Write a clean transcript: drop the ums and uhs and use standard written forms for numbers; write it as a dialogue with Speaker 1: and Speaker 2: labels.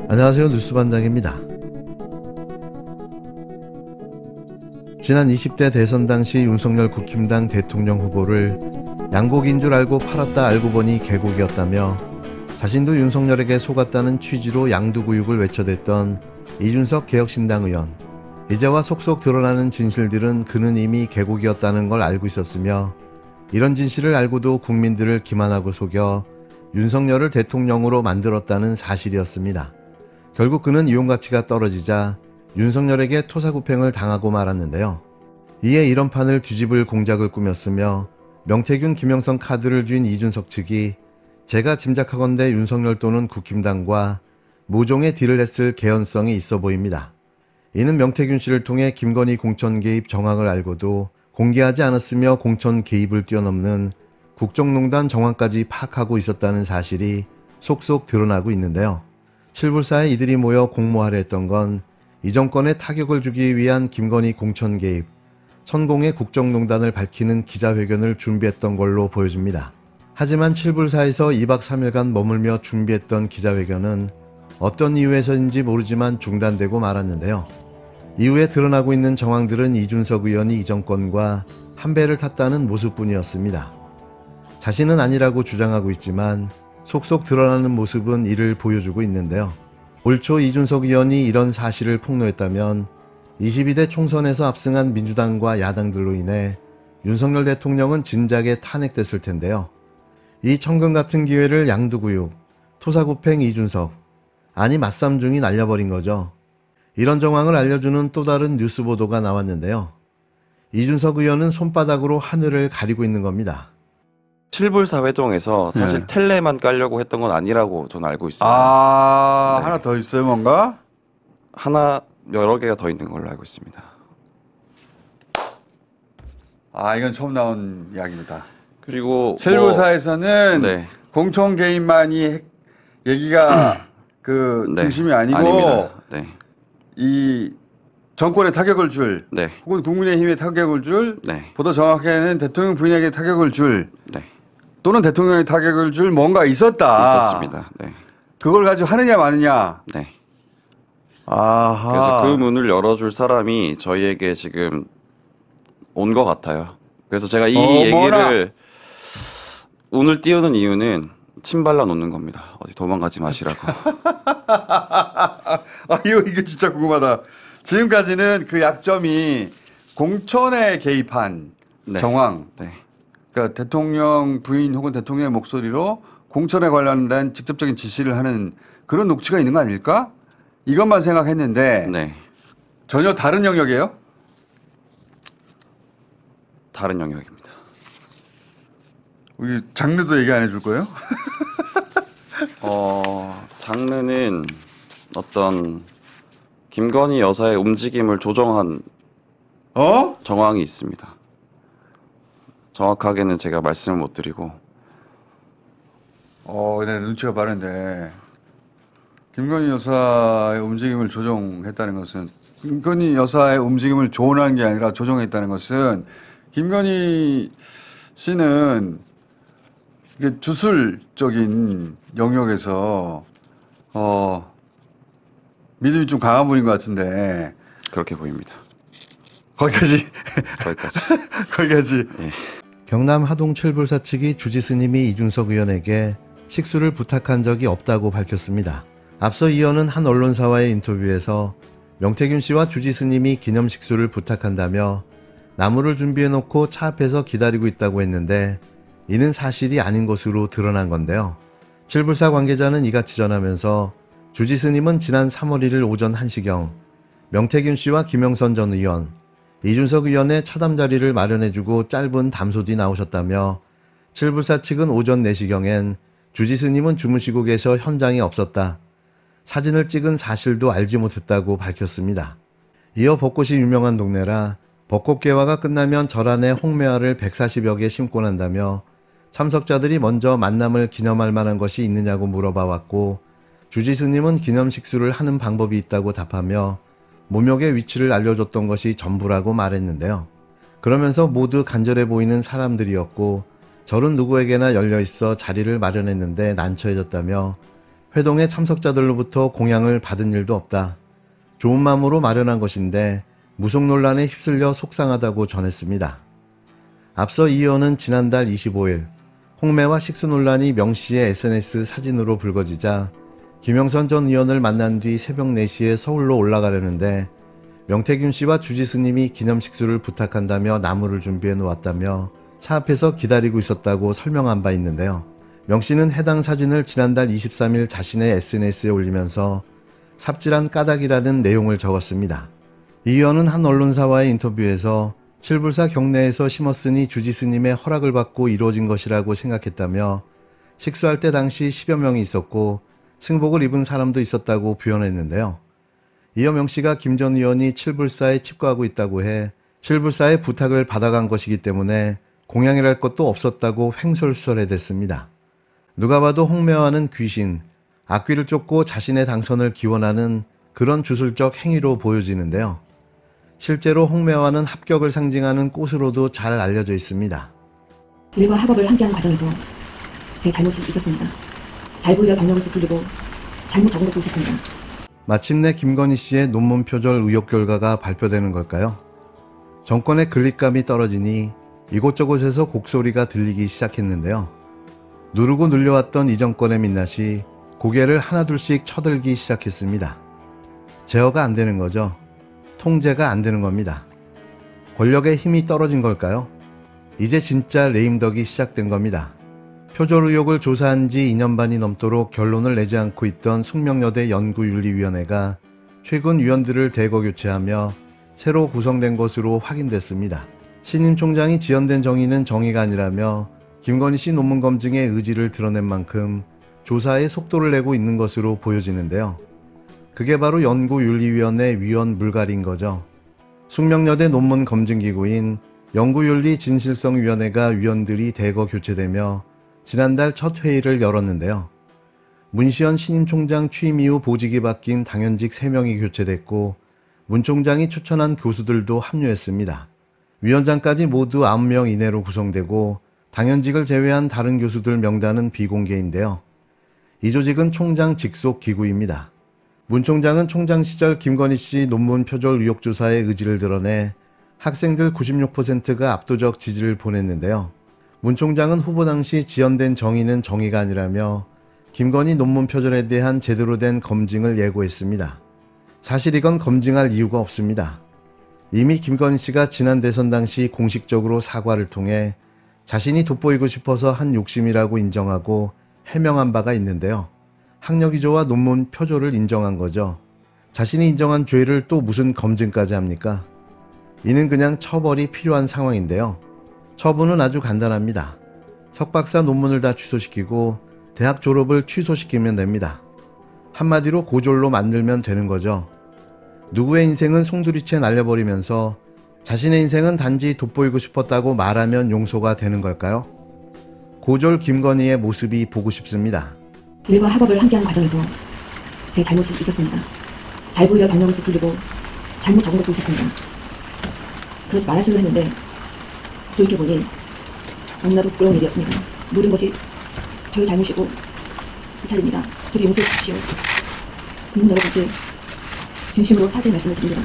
Speaker 1: 안녕하세요, 뉴스반장입니다. 지난 20대 대선 당시 윤석열 국힘당 대통령 후보를 양곡인 줄 알고 팔았다 알고 보니 개곡이었다며 자신도 윤석열에게 속았다는 취지로 양두구육을 외쳐댔던 이준석 개혁신당 의원. 이제와 속속 드러나는 진실들은 그는 이미 개곡이었다는 걸 알고 있었으며 이런 진실을 알고도 국민들을 기만하고 속여 윤석열을 대통령으로 만들었다는 사실이었습니다. 결국 그는 이용가치가 떨어지자 윤석열에게 토사구팽을 당하고 말았는데요. 이에 이런 판을 뒤집을 공작을 꾸몄으며 명태균, 김영선 카드를 쥔 이준석 측이 제가 짐작하건대 윤석열 또는 국힘당과 모종의 딜을 했을 개연성이 있어 보입니다. 이는 명태균 씨를 통해 김건희 공천 개입 정황을 알고도 공개하지 않았으며 공천 개입을 뛰어넘는 국정농단 정황까지 파악하고 있었다는 사실이 속속 드러나고 있는데요. 7불사에 이들이 모여 공모하려 했던 건 이 정권에 타격을 주기 위한 김건희 공천 개입, 천공의 국정농단을 밝히는 기자회견을 준비했던 걸로 보여집니다. 하지만 7불사에서 2박 3일간 머물며 준비했던 기자회견은 어떤 이유에서인지 모르지만 중단되고 말았는데요. 이후에 드러나고 있는 정황들은 이준석 의원이 이 정권과 한 배를 탔다는 모습뿐이었습니다. 자신은 아니라고 주장하고 있지만 속속 드러나는 모습은 이를 보여주고 있는데요. 올 초 이준석 의원이 이런 사실을 폭로했다면 22대 총선에서 압승한 민주당과 야당들로 인해 윤석열 대통령은 진작에 탄핵됐을 텐데요. 이 천금 같은 기회를 양두구육, 토사구팽 이준석, 아니 맞삼중이 날려버린 거죠. 이런 정황을 알려주는 또 다른 뉴스 보도가 나왔는데요. 이준석 의원은 손바닥으로 하늘을 가리고 있는 겁니다.
Speaker 2: 7불사 회동에서 사실
Speaker 3: 네.
Speaker 2: 텔레만 깔려고 했던 건 아니라고 저는 알고 있어요.
Speaker 3: 아,
Speaker 2: 네.
Speaker 3: 하나 더 있어요, 뭔가?
Speaker 2: 하나 여러 개가 더 있는 걸로 알고 있습니다.
Speaker 3: 아, 이건 처음 나온 이야기입니다.
Speaker 2: 그리고
Speaker 3: 7불사에서는
Speaker 2: 네.
Speaker 3: 공천 개입만이 얘기가 그
Speaker 2: 네.
Speaker 3: 중심이 아니고
Speaker 2: 아닙니다. 네.
Speaker 3: 이 정권에 타격을 줄
Speaker 2: 네.
Speaker 3: 혹은 국민의힘에 타격을 줄
Speaker 2: 네.
Speaker 3: 보다 정확하게는 대통령 부인에게 타격을 줄
Speaker 2: 네.
Speaker 3: 또는 대통령에 타격을 줄 뭔가 있었다.
Speaker 2: 있었습니다. 네.
Speaker 3: 그걸 가지고 하느냐 마느냐.
Speaker 2: 네.
Speaker 3: 아하.
Speaker 2: 그래서 그 문을 열어줄 사람이 저희에게 지금 온 것 같아요. 그래서 제가 이 얘기를 오늘 띄우는 이유는 침 발라 놓는 겁니다. 어디 도망가지 마시라고.
Speaker 3: 아, 이게 진짜 궁금하다. 지금까지는 그 약점이 공천에 개입한
Speaker 2: 네.
Speaker 3: 정황.
Speaker 2: 네.
Speaker 3: 그러니까 대통령 부인 혹은 대통령의 목소리로 공천에 관련된 직접적인 지시를 하는 그런 녹취가 있는 거 아닐까? 이것만 생각했는데
Speaker 2: 네.
Speaker 3: 전혀 다른 영역이에요?
Speaker 2: 다른 영역입니다.
Speaker 3: 우리 장르도 얘기 안 해줄 거예요?
Speaker 2: 장르는 어떤 김건희 여사의 움직임을 조정한 정황이 있습니다. 정확하게는 제가 말씀을 못 드리고.
Speaker 3: 내 눈치가 빠른데 김건희 여사의 움직임을 조정했다는 것은 김건희 여사의 움직임을 조언한 게 아니라 조정했다는 것은 김건희 씨는 이게 주술적인 영역에서 믿음이 좀 강한 분인 것 같은데
Speaker 2: 그렇게 보입니다.
Speaker 3: 거기까지
Speaker 2: 거기까지.
Speaker 3: 거기까지.
Speaker 2: 예.
Speaker 1: 경남 하동 7불사 측이 주지 스님이 이준석 의원에게 식수를 부탁한 적이 없다고 밝혔습니다. 앞서 이 의원은 한 언론사와의 인터뷰에서 명태균 씨와 주지 스님이 기념 식수를 부탁한다며 나무를 준비해놓고 차 앞에서 기다리고 있다고 했는데 이는 사실이 아닌 것으로 드러난 건데요. 7불사 관계자는 이같이 전하면서 주지 스님은 지난 3월 1일 오전 1시경 명태균 씨와 김영선 전 의원, 이준석 의원의 차담 자리를 마련해주고 짧은 담소 뒤 나오셨다며 7불사 측은 오전 4시경엔 주지 스님은 주무시고 계셔 현장에 없었다. 사진을 찍은 사실도 알지 못했다고 밝혔습니다. 이어 벚꽃이 유명한 동네라 벚꽃 개화가 끝나면 절 안에 홍매화를 140여 개 심고 난다며 참석자들이 먼저 만남을 기념할 만한 것이 있느냐고 물어봐 왔고 주지 스님은 기념 식수를 하는 방법이 있다고 답하며 모욕의 위치를 알려줬던 것이 전부라고 말했는데요. 그러면서 모두 간절해 보이는 사람들이었고 절은 누구에게나 열려 있어 자리를 마련했는데 난처해졌다며 회동의 참석자들로부터 공양을 받은 일도 없다. 좋은 마음으로 마련한 것인데 무속 논란에 휩쓸려 속상하다고 전했습니다. 앞서 이 의원은 지난달 25일 홍매와 식수 논란이 명 씨의 SNS 사진으로 불거지자 김영선 전 의원을 만난 뒤 새벽 4시에 서울로 올라가려는데 명태균 씨와 주지스님이 기념식수를 부탁한다며 나무를 준비해 놓았다며 차 앞에서 기다리고 있었다고 설명한 바 있는데요. 명 씨는 해당 사진을 지난달 23일 자신의 SNS에 올리면서 삽질한 까닭이라는 내용을 적었습니다. 이 의원은 한 언론사와의 인터뷰에서 칠불사 경내에서 심었으니 주지스님의 허락을 받고 이루어진 것이라고 생각했다며 식수할 때 당시 10여 명이 있었고 승복을 입은 사람도 있었다고 부연했는데요. 이어 명 씨가 김 전 의원이 칠불사에 칩거하고 있다고 해 칠불사의 부탁을 받아간 것이기 때문에 공양이랄 것도 없었다고 횡설수설해댔습니다. 누가 봐도 홍매화는 귀신, 악귀를 쫓고 자신의 당선을 기원하는 그런 주술적 행위로 보여지는데요. 실제로 홍매화는 합격을 상징하는 꽃으로도 잘 알려져 있습니다.
Speaker 4: 일과 학업을 함께하는 과정에서 제 잘못이 있었습니다. 잘 보이려 경력을 부풀리고 잘못 적어놓고 있었습니다.
Speaker 1: 마침내 김건희 씨의 논문 표절 의혹 결과가 발표되는 걸까요? 정권의 그립감이 떨어지니 이곳저곳에서 곡소리가 들리기 시작했는데요. 누르고 눌려왔던 이 정권의 민낯이 고개를 하나둘씩 쳐들기 시작했습니다. 제어가 안 되는 거죠. 통제가 안 되는 겁니다. 권력의 힘이 떨어진 걸까요? 이제 진짜 레임덕이 시작된 겁니다. 표절 의혹을 조사한 지 2년 반이 넘도록 결론을 내지 않고 있던 숙명여대 연구윤리위원회가 최근 위원들을 대거 교체하며 새로 구성된 것으로 확인됐습니다. 신임 총장이 지연된 정의는 정의가 아니라며 김건희 씨 논문 검증의 의지를 드러낸 만큼 조사에 속도를 내고 있는 것으로 보여지는데요. 그게 바로 연구윤리위원회 위원 물갈이인 거죠. 숙명여대 논문 검증기구인 연구윤리진실성위원회가 위원들이 대거 교체되며 지난달 첫 회의를 열었는데요. 문시현 신임 총장 취임 이후 보직이 바뀐 당연직 3명이 교체됐고 문 총장이 추천한 교수들도 합류했습니다. 위원장까지 모두 9명 이내로 구성되고 당연직을 제외한 다른 교수들 명단은 비공개인데요. 이 조직은 총장 직속 기구입니다. 문 총장은 총장 시절 김건희 씨 논문 표절 의혹 조사에 의지를 드러내 학생들 96%가 압도적 지지를 보냈는데요. 문 총장은 후보 당시 지연된 정의는 정의가 아니라며 김건희 논문 표절에 대한 제대로 된 검증을 예고했습니다. 사실 이건 검증할 이유가 없습니다. 이미 김건희 씨가 지난 대선 당시 공식적으로 사과를 통해 자신이 돋보이고 싶어서 한 욕심이라고 인정하고 해명한 바가 있는데요. 학력위조와 논문 표절을 인정한 거죠. 자신이 인정한 죄를 또 무슨 검증까지 합니까? 이는 그냥 처벌이 필요한 상황인데요. 처분은 아주 간단합니다. 석박사 논문을 다 취소시키고 대학 졸업을 취소시키면 됩니다. 한마디로 고졸로 만들면 되는 거죠. 누구의 인생은 송두리째 날려버리면서 자신의 인생은 단지 돋보이고 싶었다고 말하면 용서가 되는 걸까요? 고졸 김건희의 모습이 보고 싶습니다.
Speaker 4: 일과 학업을 함께하는 과정에서 제 잘못이 있었습니다. 잘 보이려 경력을 부풀리고 잘못 적어놓고 있었습니다. 그러지 말았으면 했는데 돌이켜보니 너무나도 부끄러운 일이었습니다. 모든 것이 저의 잘못이고 부탁입니다. 부디 용서해 주십시오. 국민 여러분께 진심으로 사죄의 말씀을 드립니다.